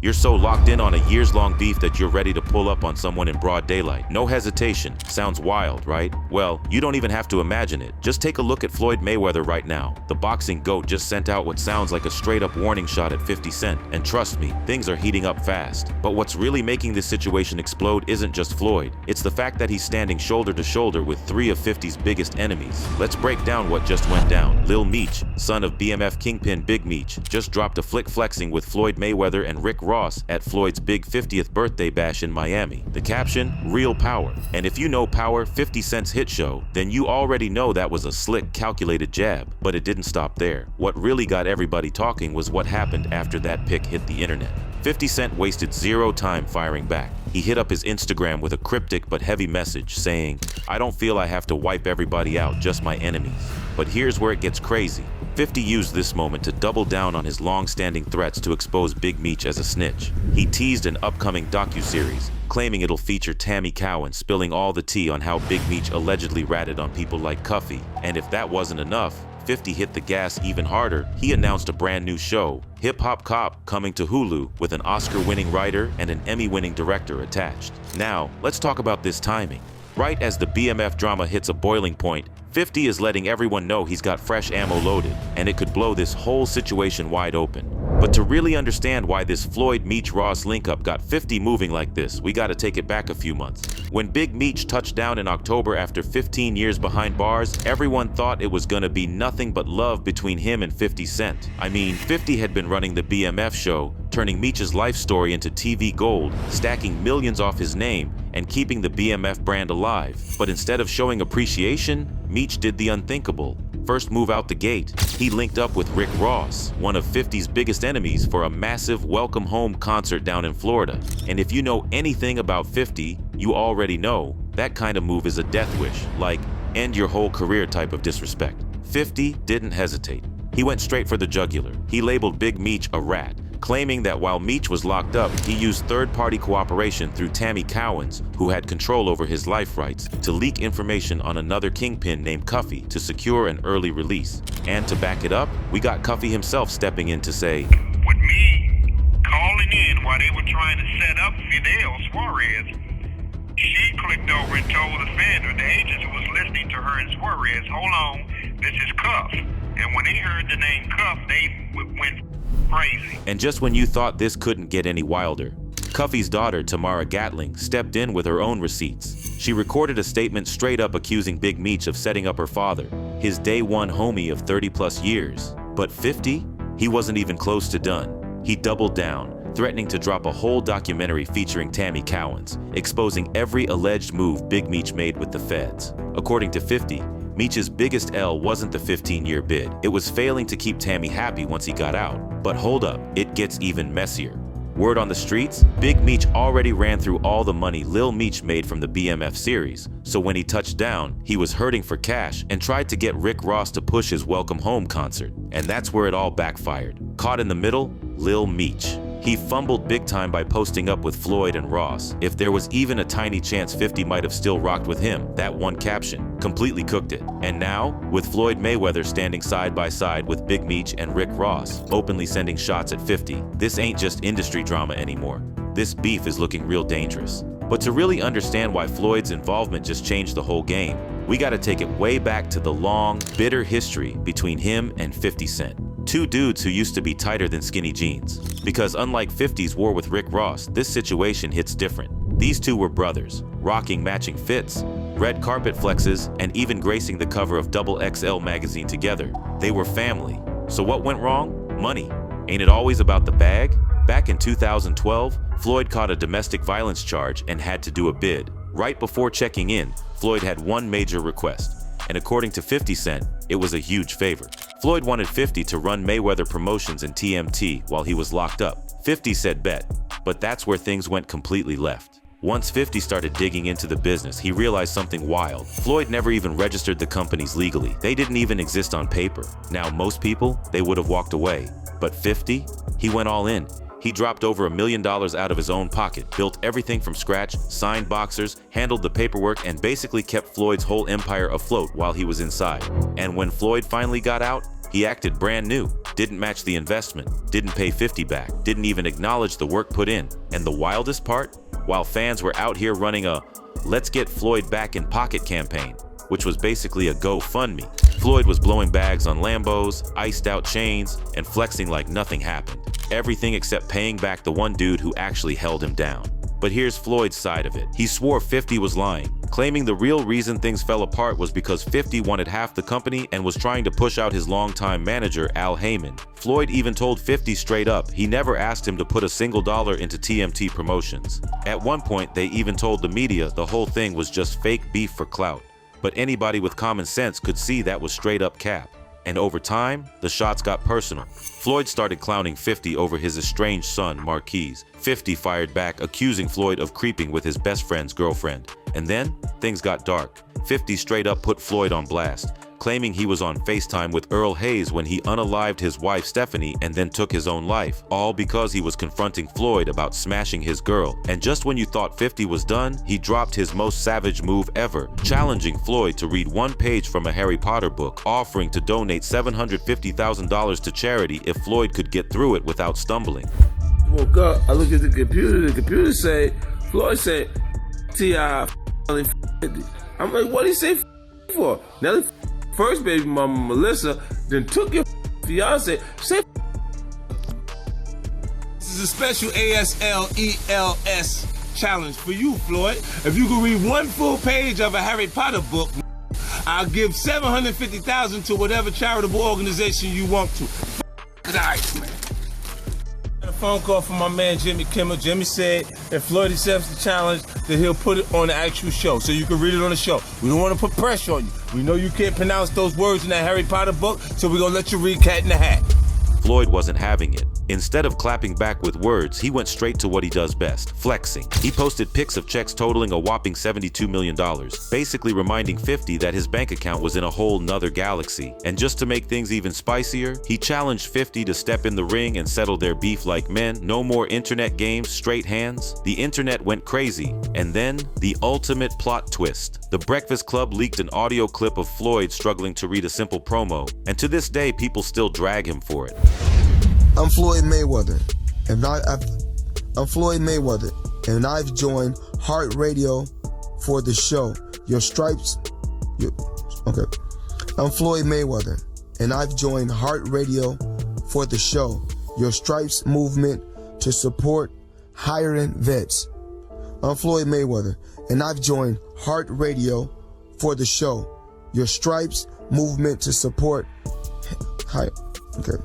You're so locked in on a years-long beef that you're ready to pull up on someone in broad daylight. No hesitation. Sounds wild, right? Well, you don't even have to imagine it. Just take a look at Floyd Mayweather right now. The boxing GOAT just sent out what sounds like a straight-up warning shot at 50 Cent. And trust me, things are heating up fast. But what's really making this situation explode isn't just Floyd. It's the fact that he's standing shoulder to shoulder with three of 50's biggest enemies. Let's break down what just went down. Lil Meech, son of BMF kingpin Big Meech, just dropped a flick flexing with Floyd Mayweather and Rick Ross at Floyd's big 50th birthday bash in Miami. The caption, "Real Power." And if you know Power, 50 Cent's hit show, then you already know that was a slick, calculated jab. But it didn't stop there. What really got everybody talking was what happened after that pic hit the internet. 50 Cent wasted zero time firing back. He hit up his Instagram with a cryptic but heavy message saying, "I don't feel I have to wipe everybody out, just my enemies." But here's where it gets crazy. 50 used this moment to double down on his long-standing threats to expose Big Meech as a snitch. He teased an upcoming docuseries, claiming it'll feature Tammy Cowan spilling all the tea on how Big Meech allegedly ratted on people like Cuffy. And if that wasn't enough, 50 hit the gas even harder. He announced a brand new show, Hip Hop Cop, coming to Hulu with an Oscar-winning writer and an Emmy-winning director attached. Now, let's talk about this timing. Right as the BMF drama hits a boiling point, 50 is letting everyone know he's got fresh ammo loaded, and it could blow this whole situation wide open. But to really understand why this Floyd Meech Ross link-up got 50 moving like this, we gotta take it back a few months. When Big Meech touched down in October after 15 years behind bars, everyone thought it was gonna be nothing but love between him and 50 Cent. I mean, 50 had been running the BMF show, turning Meech's life story into TV gold, stacking millions off his name, and keeping the BMF brand alive. But instead of showing appreciation, Meech did the unthinkable. First move out the gate, he linked up with Rick Ross, one of 50's biggest enemies, for a massive welcome home concert down in Florida. And if you know anything about 50, you already know that kind of move is a death wish, like end your whole career type of disrespect. 50 didn't hesitate. He went straight for the jugular. He labeled Big Meech a rat, claiming that while Meech was locked up, he used third-party cooperation through Tammy Cowans, who had control over his life rights, to leak information on another kingpin named Cuffy to secure an early release. And to back it up, we got Cuffy himself stepping in to say, "With me calling in while they were trying to set up Fidel Suarez, she clicked over and told the offender, the agents who was listening to her and Suarez, 'Hold on, this is Cuff.' And when they heard the name Cuff, they went crazy." And just when you thought this couldn't get any wilder, Cuffy's daughter, Tamara Gatling, stepped in with her own receipts. She recorded a statement straight up accusing Big Meech of setting up her father, his day one homie of 30+ years. But 50? He wasn't even close to done. He doubled down, threatening to drop a whole documentary featuring Tammy Cowans, exposing every alleged move Big Meech made with the feds. According to 50, Meech's biggest L wasn't the 15-year bid. It was failing to keep Tammy happy once he got out. But hold up, it gets even messier. Word on the streets, Big Meech already ran through all the money Lil Meech made from the BMF series. So when he touched down, he was hurting for cash and tried to get Rick Ross to push his Welcome Home concert. And that's where it all backfired. Caught in the middle, Lil Meech. He fumbled big time by posting up with Floyd and Ross. If there was even a tiny chance 50 might have still rocked with him, that one caption completely cooked it. And now, with Floyd Mayweather standing side by side with Big Meech and Rick Ross, openly sending shots at 50, this ain't just industry drama anymore. This beef is looking real dangerous. But to really understand why Floyd's involvement just changed the whole game, we gotta take it way back to the long, bitter history between him and 50 Cent. Two dudes who used to be tighter than skinny jeans. Because unlike 50's war with Rick Ross, this situation hits different. These two were brothers, rocking matching fits, red carpet flexes, and even gracing the cover of XXL magazine together. They were family. So what went wrong? Money. Ain't it always about the bag? Back in 2012, Floyd caught a domestic violence charge and had to do a bid. Right before checking in, Floyd had one major request. And according to 50 Cent, it was a huge favor. Floyd wanted 50 to run Mayweather Promotions in TMT while he was locked up. 50 said bet, but that's where things went completely left. Once 50 started digging into the business, he realized something wild. Floyd never even registered the companies legally. They didn't even exist on paper. Now, most people, they would have walked away. But 50? He went all in. He dropped over $1 million out of his own pocket, built everything from scratch, signed boxers, handled the paperwork, and basically kept Floyd's whole empire afloat while he was inside. And when Floyd finally got out, He acted brand new, didn't match the investment, didn't pay 50 back, didn't even acknowledge the work put in. And the wildest part? While fans were out here running a "Let's Get Floyd Back in Pocket" campaign, which was basically a GoFundMe, Floyd was blowing bags on Lambos, iced out chains, and flexing like nothing happened. Everything except paying back the one dude who actually held him down. But here's Floyd's side of it. He swore 50 was lying, claiming the real reason things fell apart was because 50 wanted half the company and was trying to push out his longtime manager, Al Heyman. Floyd even told 50 straight up he never asked him to put a single dollar into TMT promotions. At one point, they even told the media the whole thing was just fake beef for clout. But anybody with common sense could see that was straight up cap. And over time, the shots got personal. Floyd started clowning 50 over his estranged son, Marquise. 50 fired back, accusing Floyd of creeping with his best friend's girlfriend. And then, things got dark. 50 straight up put Floyd on blast, claiming he was on FaceTime with Earl Hayes when he unalived his wife Stephanie and then took his own life, all because he was confronting Floyd about smashing his girl. And just when you thought 50 was done, he dropped his most savage move ever, challenging Floyd to read one page from a Harry Potter book, offering to donate $750,000 to charity if Floyd could get through it without stumbling. Woke up, I look at the computer say, Floyd said, T.I. 50. I'm like, what did he say for? Now the first baby mama, Melissa, then took your fiance, say. This is a special ASLELS challenge for you, Floyd. If you can read one full page of a Harry Potter book, I'll give $750,000 to whatever charitable organization you want to. Nice, man. A phone call from my man Jimmy Kimmel. Jimmy said if Floyd accepts the challenge, then he'll put it on the actual show, so you can read it on the show. We don't want to put pressure on you. We know you can't pronounce those words in that Harry Potter book, so we're gonna let you read Cat in the Hat. Floyd wasn't having it. Instead of clapping back with words, he went straight to what he does best, flexing. He posted pics of checks totaling a whopping $72 million, basically reminding 50 that his bank account was in a whole nother galaxy. And just to make things even spicier, he challenged 50 to step in the ring and settle their beef like men. No more internet games, straight hands. The internet went crazy. And then, the ultimate plot twist. The Breakfast Club leaked an audio clip of Floyd struggling to read a simple promo, and to this day, people still drag him for it. I'm Floyd Mayweather, and I'm Floyd Mayweather, and I've joined Heart Radio for the show. Okay. I'm Floyd Mayweather, and I've joined Heart Radio for the show. Your Stripes movement to support hiring vets. I'm Floyd Mayweather, and I've joined Heart Radio for the show. Your Stripes movement to support Okay.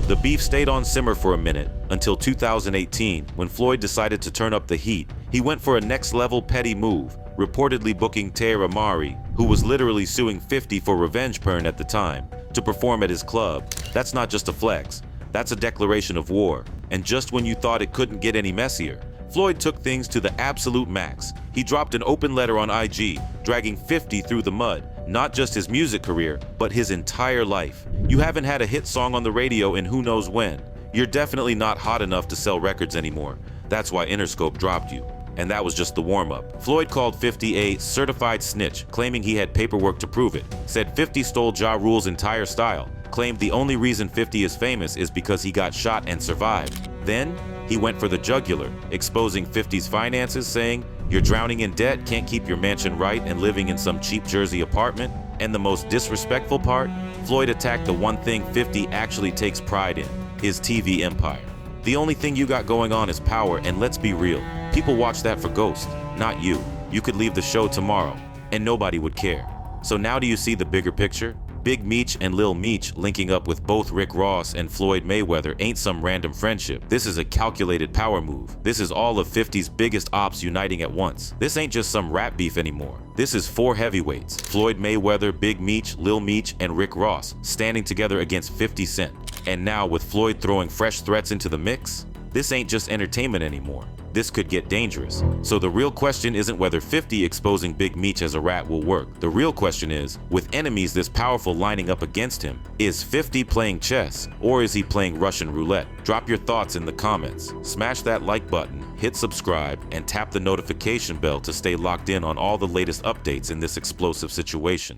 The beef stayed on simmer for a minute, until 2018, when Floyd decided to turn up the heat. He went for a next-level petty move, reportedly booking Tara Mari, who was literally suing 50 for revenge porn at the time, to perform at his club. That's not just a flex, that's a declaration of war. And just when you thought it couldn't get any messier, Floyd took things to the absolute max. He dropped an open letter on IG, dragging 50 through the mud. Not just his music career, but his entire life. You haven't had a hit song on the radio in who knows when. You're definitely not hot enough to sell records anymore. That's why Interscope dropped you. And that was just the warm-up. Floyd called 50 a certified snitch, claiming he had paperwork to prove it. Said 50 stole Ja Rule's entire style. Claimed the only reason 50 is famous is because he got shot and survived. Then, he went for the jugular, exposing 50's finances, saying, "You're drowning in debt, can't keep your mansion right, and living in some cheap Jersey apartment." And the most disrespectful part, Floyd attacked the one thing 50 actually takes pride in, his TV empire. The only thing you got going on is power, and let's be real, people watch that for Ghost, not you. You could leave the show tomorrow, and nobody would care. So now do you see the bigger picture? Big Meech and Lil Meech linking up with both Rick Ross and Floyd Mayweather ain't some random friendship. This is a calculated power move. This is all of 50's biggest ops uniting at once. This ain't just some rap beef anymore. This is 4 heavyweights, Floyd Mayweather, Big Meech, Lil Meech, and Rick Ross, standing together against 50 Cent. And now with Floyd throwing fresh threats into the mix, this ain't just entertainment anymore. This could get dangerous. So the real question isn't whether 50 exposing Big Meech as a rat will work. The real question is, with enemies this powerful lining up against him, is 50 playing chess or is he playing Russian roulette? Drop your thoughts in the comments. Smash that like button, hit subscribe, and tap the notification bell to stay locked in on all the latest updates in this explosive situation.